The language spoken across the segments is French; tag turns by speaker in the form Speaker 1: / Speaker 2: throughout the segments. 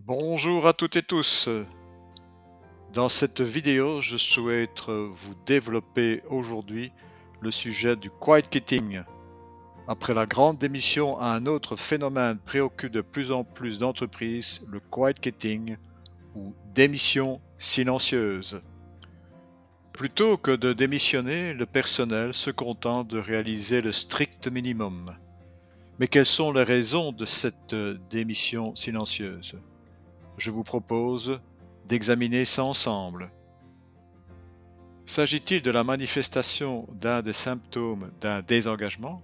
Speaker 1: Bonjour à toutes et tous. Dans cette vidéo, je souhaite vous développer aujourd'hui le sujet du quiet quitting. Après la grande démission, un autre phénomène préoccupe de plus en plus d'entreprises, le quiet quitting ou démission silencieuse. Plutôt que de démissionner, le personnel se contente de réaliser le strict minimum. Mais quelles sont les raisons de cette démission silencieuse? Je vous propose d'examiner ça ensemble. S'agit-il de la manifestation d'un des symptômes d'un désengagement?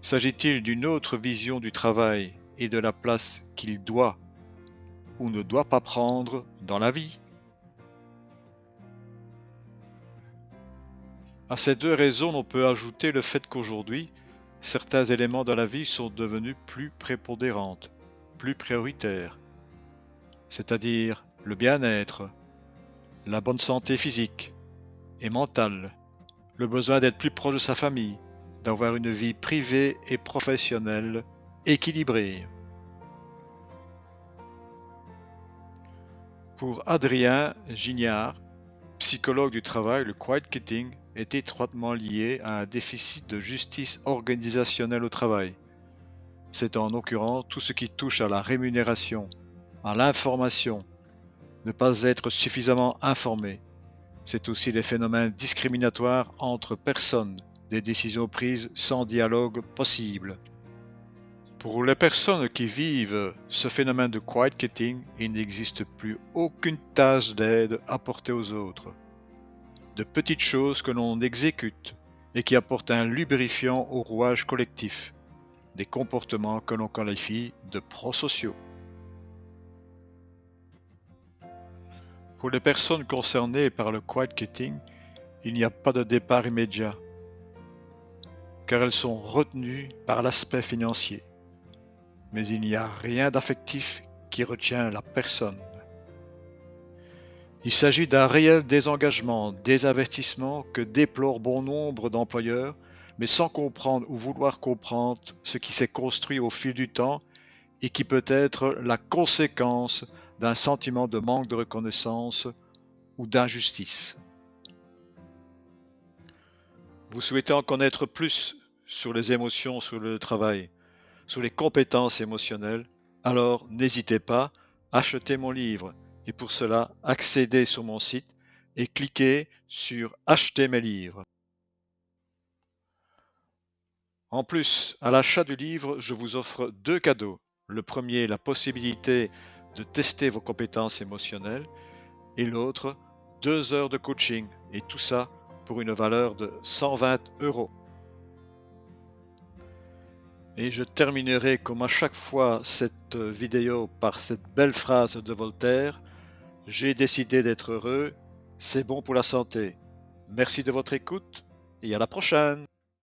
Speaker 1: S'agit-il d'une autre vision du travail et de la place qu'il doit ou ne doit pas prendre dans la vie? À ces deux raisons, on peut ajouter le fait qu'aujourd'hui, certains éléments de la vie sont devenus plus prépondérants, plus prioritaires, c'est-à-dire le bien-être, la bonne santé physique et mentale, le besoin d'être plus proche de sa famille, d'avoir une vie privée et professionnelle équilibrée. Pour Adrien Gignard, psychologue du travail, le quiet quitting est étroitement lié à un déficit de justice organisationnelle au travail. C'est en l'occurrence tout ce qui touche à la rémunération, à l'information, ne pas être suffisamment informé. C'est aussi les phénomènes discriminatoires entre personnes, des décisions prises sans dialogue possible. Pour les personnes qui vivent ce phénomène de quiet quitting, il n'existe plus aucune tâche d'aide apportée aux autres. De petites choses que l'on exécute et qui apportent un lubrifiant au rouage collectif. Des comportements que l'on qualifie de prosociaux. Pour les personnes concernées par le quiet quitting, il n'y a pas de départ immédiat, car elles sont retenues par l'aspect financier. Mais il n'y a rien d'affectif qui retient la personne. Il s'agit d'un réel désengagement, désinvestissement que déplorent bon nombre d'employeurs, mais sans comprendre ou vouloir comprendre ce qui s'est construit au fil du temps et qui peut être la conséquence d'un sentiment de manque de reconnaissance ou d'injustice. Vous souhaitez en connaître plus sur les émotions sur le travail, sur les compétences émotionnelles, alors n'hésitez pas, achetez mon livre et pour cela accédez sur mon site et cliquez sur Acheter mes livres. En plus, à l'achat du livre, je vous offre deux cadeaux. Le premier, la possibilité de tester vos compétences émotionnelles et l'autre, 2 heures de coaching et tout ça pour une valeur de 120 €. Et je terminerai comme à chaque fois cette vidéo par cette belle phrase de Voltaire: j'ai décidé d'être heureux, c'est bon pour la santé. Merci de votre écoute et à la prochaine!